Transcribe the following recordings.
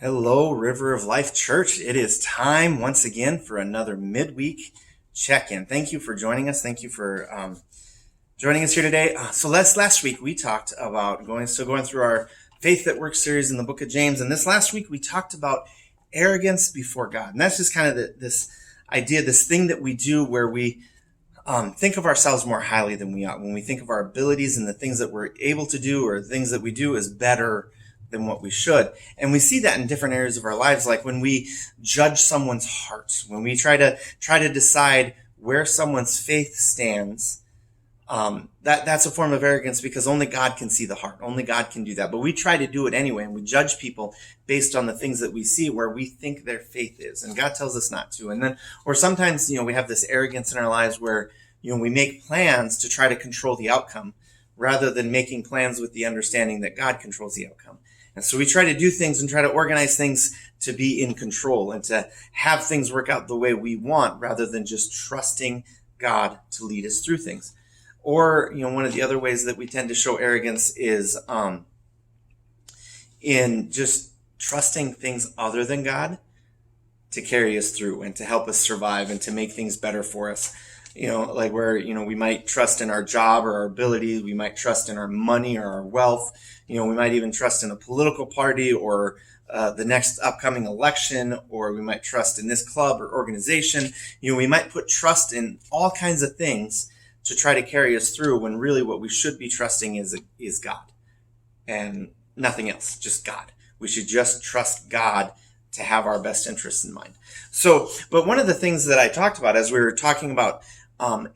Hello, River of Life Church. It is time once again for another midweek check-in. Thank you for joining us. Thank you for joining us here today. So last week we talked about going through our Faith That Works series in the book of James. And this last week we talked about arrogance before God. And that's just kind of this idea, this thing that we do where we think of ourselves more highly than we ought. When we think of our abilities and the things that we're able to do or things that we do as better than what we should. And we see that in different areas of our lives, like when we judge someone's heart, when we try to decide where someone's faith stands. That's a form of arrogance because only God can see the heart. Only God can do that. But we try to do it anyway, and we judge people based on the things that we see where we think their faith is. And God tells us not to. And then, or sometimes, we have this arrogance in our lives where, we make plans to try to control the outcome rather than making plans with the understanding that God controls the outcome. And so we try to do things and try to organize things to be in control and to have things work out the way we want rather than just trusting God to lead us through things. Or, one of the other ways that we tend to show arrogance is in just trusting things other than God to carry us through and to help us survive and to make things better for us. Like where, we might trust in our job or our abilities. We might trust in our money or our wealth. We might even trust in a political party or the next upcoming election, or we might trust in this club or organization. We might put trust in all kinds of things to try to carry us through when really what we should be trusting is God and nothing else, just God. We should just trust God to have our best interests in mind. So, but one of the things that I talked about as we were talking about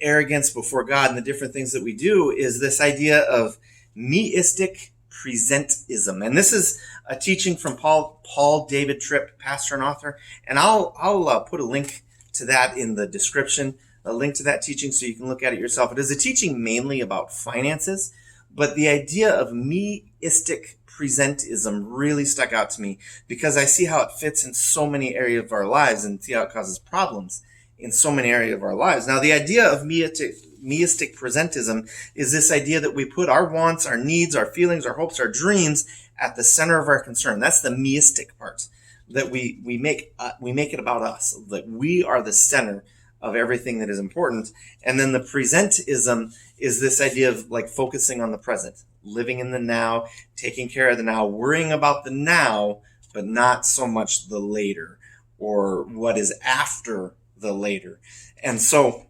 arrogance before God and the different things that we do is this idea of Me-istic Presentism. And this is a teaching from Paul David Tripp, pastor and author. And I'll put a link to that in the description, a link to that teaching so you can look at it yourself. It is a teaching mainly about finances, but the idea of Me-istic Presentism really stuck out to me because I see how it fits in so many areas of our lives and see how it causes problems in so many areas of our lives. Now, the idea of Meistic Presentism is this idea that we put our wants, our needs, our feelings, our hopes, our dreams at the center of our concern. That's the meistic part, that we make it about us, that we are the center of everything that is important. And then the presentism is this idea of like focusing on the present, living in the now, taking care of the now, worrying about the now, but not so much the later or what is after the later. And so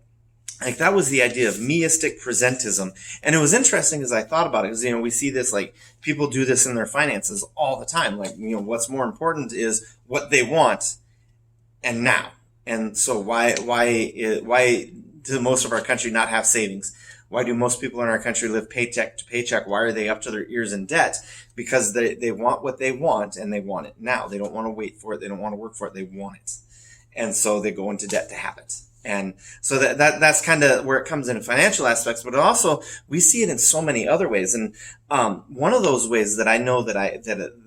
like that was the idea of Meistic Presentism. And it was interesting as I thought about it, because, we see this, like people do this in their finances all the time. Like, what's more important is what they want and now. And so why do most of our country not have savings? Why do most people in our country live paycheck to paycheck? Why are they up to their ears in debt? Because they want what they want and they want it now. They don't want to wait for it. They don't want to work for it. They want it. And so they go into debt to have it. And so that's kind of where it comes in financial aspects, but also we see it in so many other ways. And one of those ways that I know that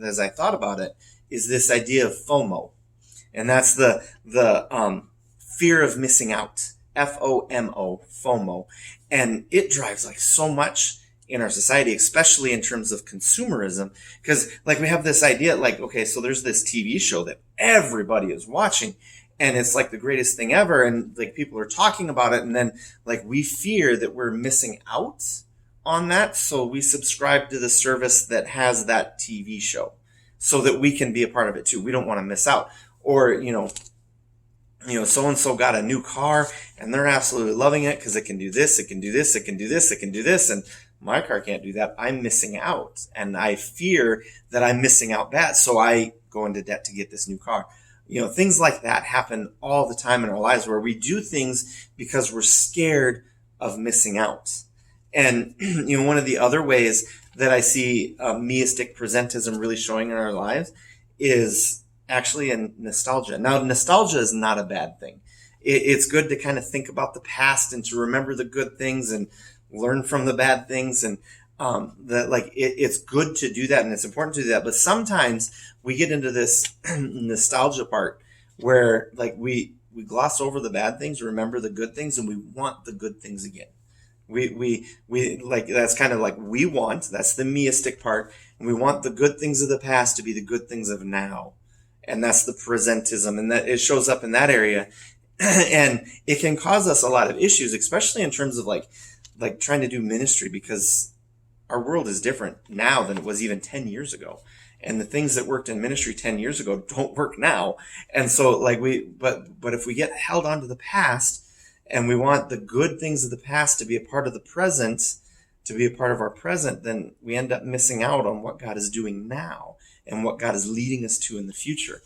as I thought about it is this idea of FOMO. And that's the fear of missing out. FOMO, FOMO. And it drives like so much in our society, especially in terms of consumerism. Because like we have this idea, like, okay, so there's this TV show that everybody is watching and it's like the greatest thing ever. And like people are talking about it. And then like we fear that we're missing out on that. So we subscribe to the service that has that TV show so that we can be a part of it too. We don't want to miss out. Or, so-and-so got a new car and they're absolutely loving it because it can do this, it can do this, it can do this, it can do this. And my car can't do that. I'm missing out. And I fear that I'm missing out bad. So I go into debt to get this new car. Things like that happen all the time in our lives where we do things because we're scared of missing out. And, one of the other ways that I see Meistic Presentism really showing in our lives is actually in nostalgia. Now, nostalgia is not a bad thing. It's good to kind of think about the past and to remember the good things and learn from the bad things. And it's good to do that and it's important to do that. But sometimes we get into this nostalgia part where like we gloss over the bad things, remember the good things, and we want the good things again. We like, that's kind of like that's the meistic part. And we want the good things of the past to be the good things of now. and that's the presentism, and that it shows up in that area. And it can cause us a lot of issues, especially in terms of like trying to do ministry, because our world is different now than it was even 10 years ago. And the things that worked in ministry 10 years ago don't work now. And so but if we get held onto the past and we want the good things of the past to be a part of the present, to be a part of our present, then we end up missing out on what God is doing now and what God is leading us to in the future.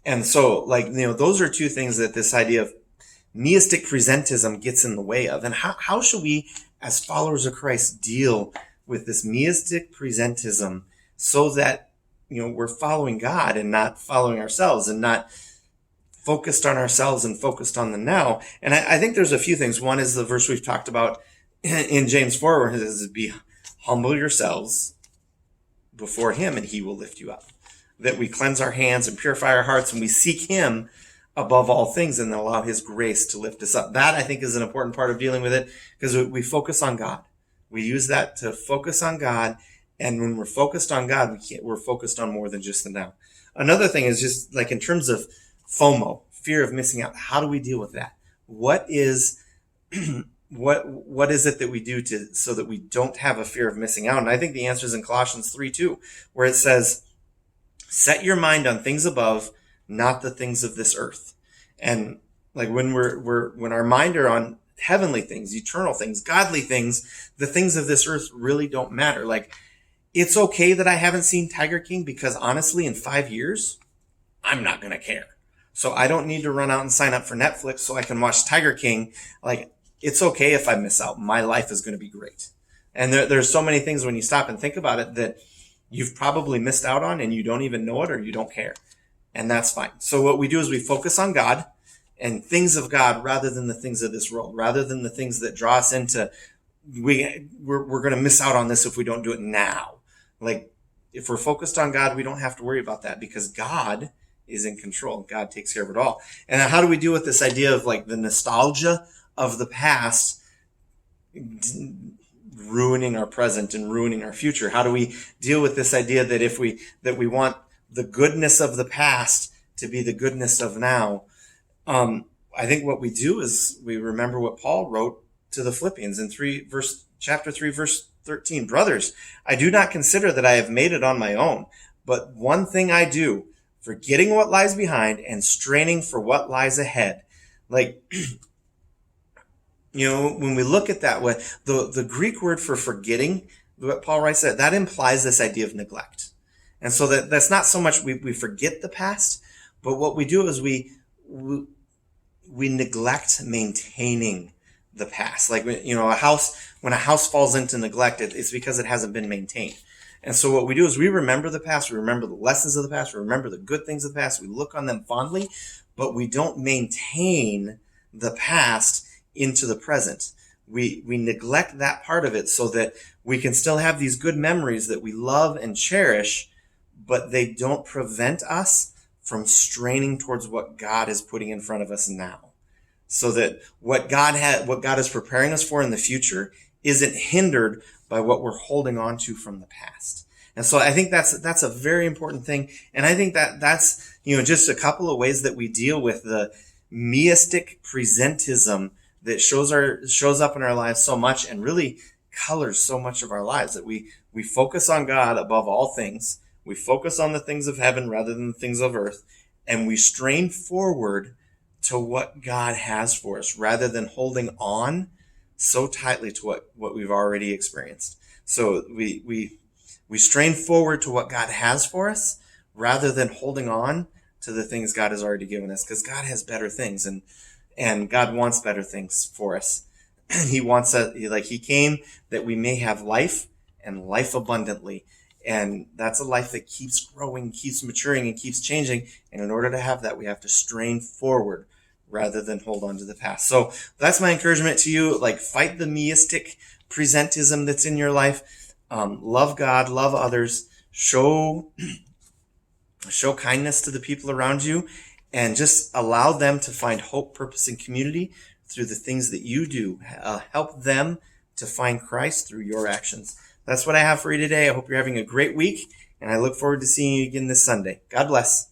And so those are two things that this idea of Meistic Presentism gets in the way of. And how should we, as followers of Christ, deal with this Meistic Presentism so that we're following God and not following ourselves, and not focused on ourselves and focused on the now? And I think there's a few things. One is the verse we've talked about in James 4, where it says, "Be humble yourselves before him and he will lift you up." That we cleanse our hands and purify our hearts, and we seek him above all things, and allow his grace to lift us up. That, I think, is an important part of dealing with it, because we focus on God. We use that to focus on God. And when we're focused on God, we're focused on more than just the now. Another thing is just in terms of FOMO, fear of missing out. How do we deal with that? What is what is it that we do so that we don't have a fear of missing out? And I think the answer is in Colossians 3:2, where it says, "Set your mind on things above, not the things of this earth." And when when our mind are on heavenly things, eternal things, godly things, the things of this earth really don't matter. It's okay that I haven't seen Tiger King, because honestly, in 5 years, I'm not going to care. So I don't need to run out and sign up for Netflix so I can watch Tiger King. It's okay if I miss out. My life is going to be great. And there's so many things when you stop and think about it that you've probably missed out on, and you don't even know it, or you don't care. And that's fine. So what we do is we focus on God and things of God rather than the things of this world, rather than the things that draw us into, we're going to miss out on this if we don't do it now. If we're focused on God, we don't have to worry about that, because God is in control. God takes care of it all. And how do we deal with this idea of the nostalgia of the past ruining our present and ruining our future? How do we deal with this idea that we want the goodness of the past to be the goodness of now? I think what we do is we remember what Paul wrote to the Philippians in chapter 3, verse 13. "Brothers, I do not consider that I have made it on my own, but one thing I do, forgetting what lies behind and straining for what lies ahead." When we look at that, the Greek word for forgetting, what Paul writes, that implies this idea of neglect. And so that's not so much we forget the past, but what we do is we neglect maintaining the past. When a house falls into neglect, it's because it hasn't been maintained. And so what we do is we remember the past, we remember the lessons of the past, we remember the good things of the past, we look on them fondly, but we don't maintain the past into the present. We neglect that part of it so that we can still have these good memories that we love and cherish, but they don't prevent us from straining towards what God is putting in front of us now. So that what God is preparing us for in the future isn't hindered by what we're holding on to from the past. And so I think that's a very important thing. And I think that's just a couple of ways that we deal with the Meistic Presentism that shows up in our lives so much, and really colors so much of our lives, that we focus on God above all things. We focus on the things of heaven rather than the things of earth, and we strain forward to what God has for us rather than holding on so tightly to what we've already experienced. So we strain forward to what God has for us rather than holding on to the things God has already given us, because God has better things, and God wants better things for us. He wants he came that we may have life, and life abundantly. And that's a life that keeps growing, keeps maturing, and keeps changing. And in order to have that, we have to strain forward rather than hold on to the past. So that's my encouragement to you. Fight the Meistic Presentism that's in your life. Love God, love others, show kindness to the people around you, and just allow them to find hope, purpose, and community through the things that you do. Help them to find Christ through your actions. That's what I have for you today. I hope you're having a great week, and I look forward to seeing you again this Sunday. God bless.